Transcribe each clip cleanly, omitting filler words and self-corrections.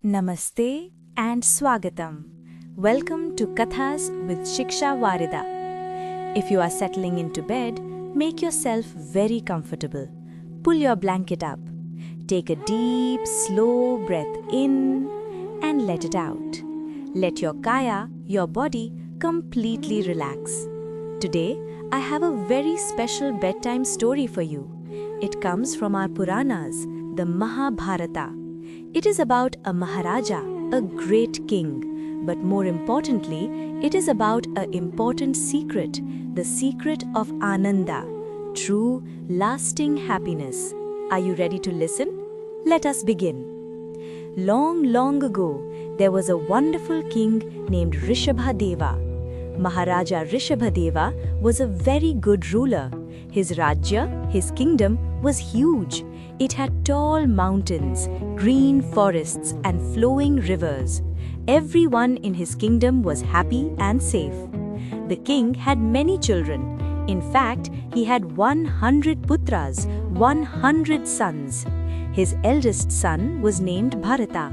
Namaste and Swagatam. Welcome to Kathas with Shiksha Warida. If you are settling into bed, make yourself very comfortable. Pull your blanket up. Take a deep, slow breath in and let it out. Let your kaya, your body, completely relax. Today, I have a very special bedtime story for you. It comes from our Puranas, the Mahabharata. It is about a Maharaja, a great king, but more importantly, it is about an important secret, the secret of Ananda, true, lasting happiness. Are you ready to listen? Let us begin. Long, long ago, there was a wonderful king named Rishabhadeva. Maharaja Rishabhadeva was a very good ruler. His Rajya, his kingdom, was huge. It had tall mountains, green forests, and flowing rivers. Everyone in his kingdom was happy and safe. The king had many children. In fact, he had 100 putras, 100 sons. His eldest son was named Bharata.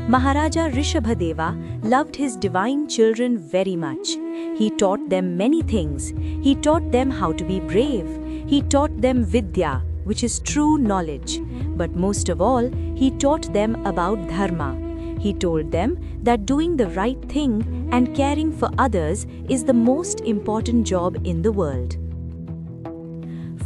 Maharaja Rishabhadeva loved his divine children very much. He taught them many things. He taught them how to be brave. He taught them Vidya, which is true knowledge. But most of all, he taught them about Dharma. He told them that doing the right thing and caring for others is the most important job in the world.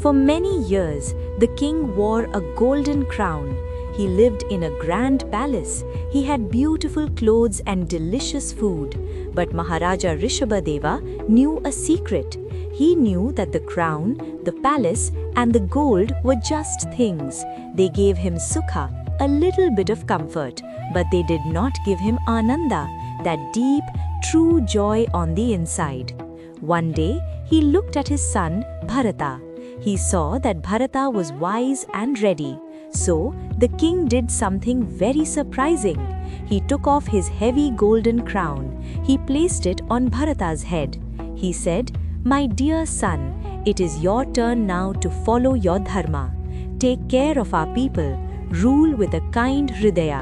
For many years, the king wore a golden crown. He lived in a grand palace. He had beautiful clothes and delicious food. But Maharaja Rishabhadeva knew a secret. He knew that the crown, the palace, and the gold were just things. They gave him sukha, a little bit of comfort, but they did not give him ananda, that deep, true joy on the inside. One day, he looked at his son, Bharata. He saw that Bharata was wise and ready. So, the king did something very surprising. He took off his heavy golden crown. He placed it on Bharata's head. He said, "My dear son, it is your turn now to follow your dharma. Take care of our people. Rule with a kind hridaya."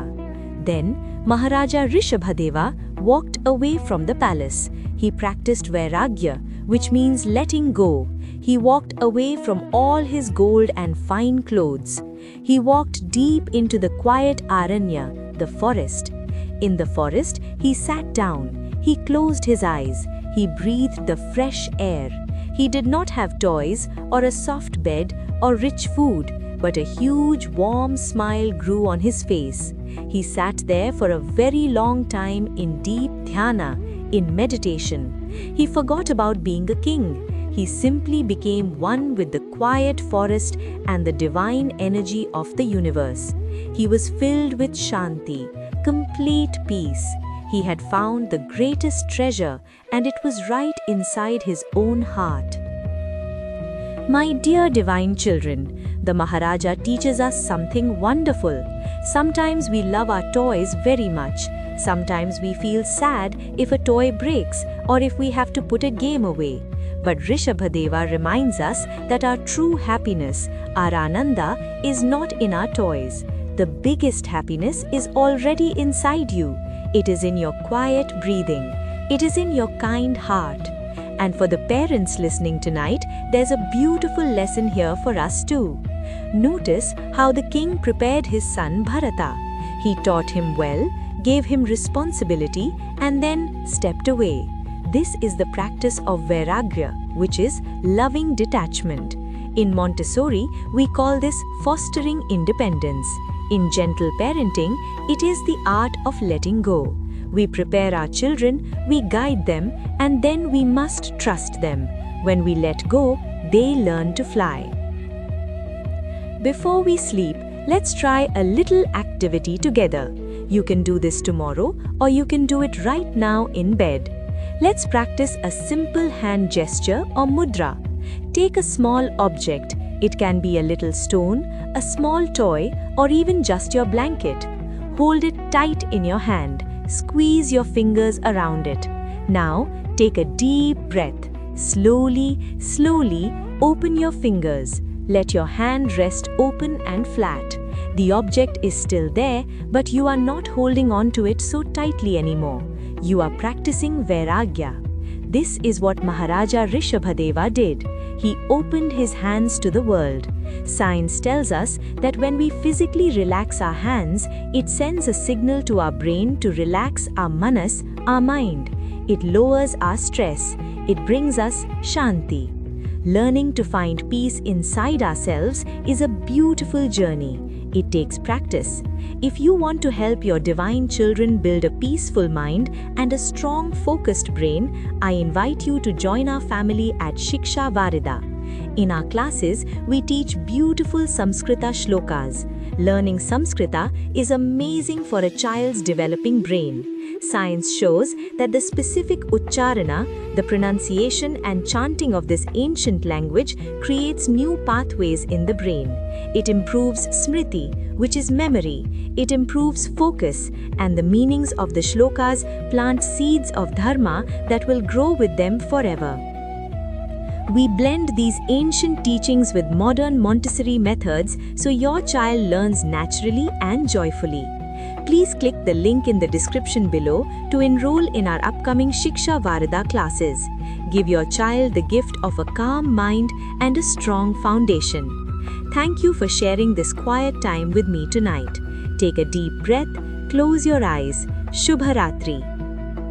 Then, Maharaja Rishabhadeva walked away from the palace. He practiced vairagya, which means letting go. He walked away from all his gold and fine clothes. He walked deep into the quiet aranya, the forest. In the forest, he sat down. He closed his eyes. He breathed the fresh air. He did not have toys or a soft bed or rich food, but a huge warm smile grew on his face. He sat there for a very long time in deep dhyana, in meditation. He forgot about being a king. He simply became one with the quiet forest and the divine energy of the universe. He was filled with Shanti, complete peace. He had found the greatest treasure, and it was right inside his own heart. My dear divine children, the Maharaja teaches us something wonderful. Sometimes we love our toys very much. Sometimes we feel sad if a toy breaks or if we have to put a game away. But Rishabhadeva reminds us that our true happiness, our ananda, is not in our toys. The biggest happiness is already inside you. It is in your quiet breathing. It is in your kind heart. And for the parents listening tonight, there's a beautiful lesson here for us too. Notice how the king prepared his son Bharata. He taught him well, gave him responsibility, and then stepped away. This is the practice of vairagya, which is loving detachment. In Montessori, we call this fostering independence. In gentle parenting, it is the art of letting go. We prepare our children, we guide them, and then we must trust them. When we let go, they learn to fly. Before we sleep, let's try a little activity together. You can do this tomorrow, or you can do it right now in bed. Let's practice a simple hand gesture or mudra. Take a small object. It can be a little stone, a small toy, or even just your blanket. Hold it tight in your hand. Squeeze your fingers around it. Now, take a deep breath. Slowly open your fingers. Let your hand rest open and flat. The object is still there, but you are not holding on to it so tightly anymore. You are practicing Vairagya. This is what Maharaja Rishabhadeva did. He opened his hands to the world. Science tells us that when we physically relax our hands, it sends a signal to our brain to relax our manas, our mind. It lowers our stress. It brings us Shanti. Learning to find peace inside ourselves is a beautiful journey. It takes practice. If you want to help your divine children build a peaceful mind and a strong, focused brain, I invite you to join our family at Shiksha Varida. In our classes, we teach beautiful Samskrita shlokas. Learning Samskrita is amazing for a child's developing brain. Science shows that the specific uchcharana, the pronunciation and chanting of this ancient language creates new pathways in the brain. It improves smriti, which is memory. It improves focus, and the meanings of the shlokas plant seeds of dharma that will grow with them forever. We blend these ancient teachings with modern Montessori methods so your child learns naturally and joyfully. Please click the link in the description below to enroll in our upcoming Shiksha Varida classes. Give your child the gift of a calm mind and a strong foundation. Thank you for sharing this quiet time with me tonight. Take a deep breath, close your eyes. Shubha Ratri.